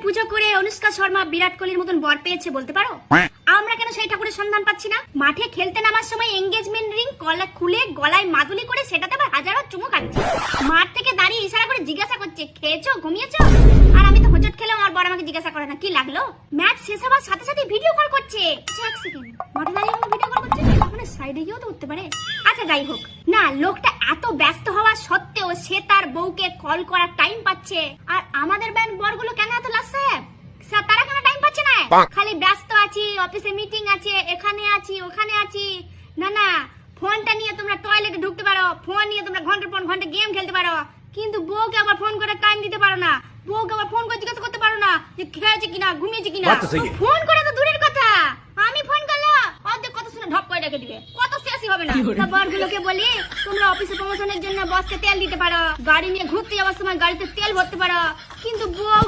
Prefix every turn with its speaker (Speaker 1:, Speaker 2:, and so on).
Speaker 1: পুজো করে অনুষ্কা শর্মা বিরাট কোহলির মতন বর পেয়েছে বলতে পারো? আমরা কেন সেই ঠাকুরের সন্ধান পাচ্ছি না? মাঠে খেলতে নামার সময় এঙ্গেজমেন্ট রিং কলা খুলে গলায় মাদুলি করে সেটাতে আবার হাজারো চুমু খাচ্ছে। মাঠ থেকে দাঁড়িয়ে ইশারা করে জিজ্ঞাসা করছে খেয়েছো ঘুমিয়েছো? আর আমি তো হোঁচট খেলাম, আর বর আমাকে জিজ্ঞাসা করে না কি লাগলো। ম্যাচ শেষ হবার সাথে সাথে ভিডিও কল করছে। এক সেকেন্ড, মাঠে দাঁড়িয়ে আমাকে ভিডিও কল করছে, ওখানে সাইডে গিয়েও তো উঠতে পারে। আচ্ছা যাই হোক না, লোকটা এত ব্যস্ত হওয়া সত্ত্বেও সে তার বউকে কল করার টাইম পাচ্ছে। আর আমাদের ব্যান্ড বরগুলো কেন এত লাস সাহেব, তারা কেন টাইম পাচ্ছে না? খালি ব্যস্ত আছি, অফিসে মিটিং আছে, এখানে আছি ওখানে আছি। না না, ফোনটা নিয়ে তোমরা টয়লেটে ঢুকতে পারো, ফোন নিয়ে তোমরা ঘন্টার পর ঘন্টা গেম খেলতে পারো, কিন্তু বউকে আবার ফোন করে টাইম দিতে পারো না। বউকে আবার ফোন করে জিজ্ঞাসা করতে পারো না যে খেয়েছে কিনা ঘুমিয়েছে কিনা। ফোন করে তো দূরের কথা, আমি ফোন করলে অর্ধেক কথা শুনে ঢপ করে রেখে দিবে, কত শেষই হবে না। বরগুলোকে বলি তোমরা অফিসে প্রমোশনের জন্য বসকে তেল দিতে পারো, গাড়ি নিয়ে ঘুরতে যাওয়ার সময় গাড়িতে তেল ভরতে পারো, কিন্তু বউ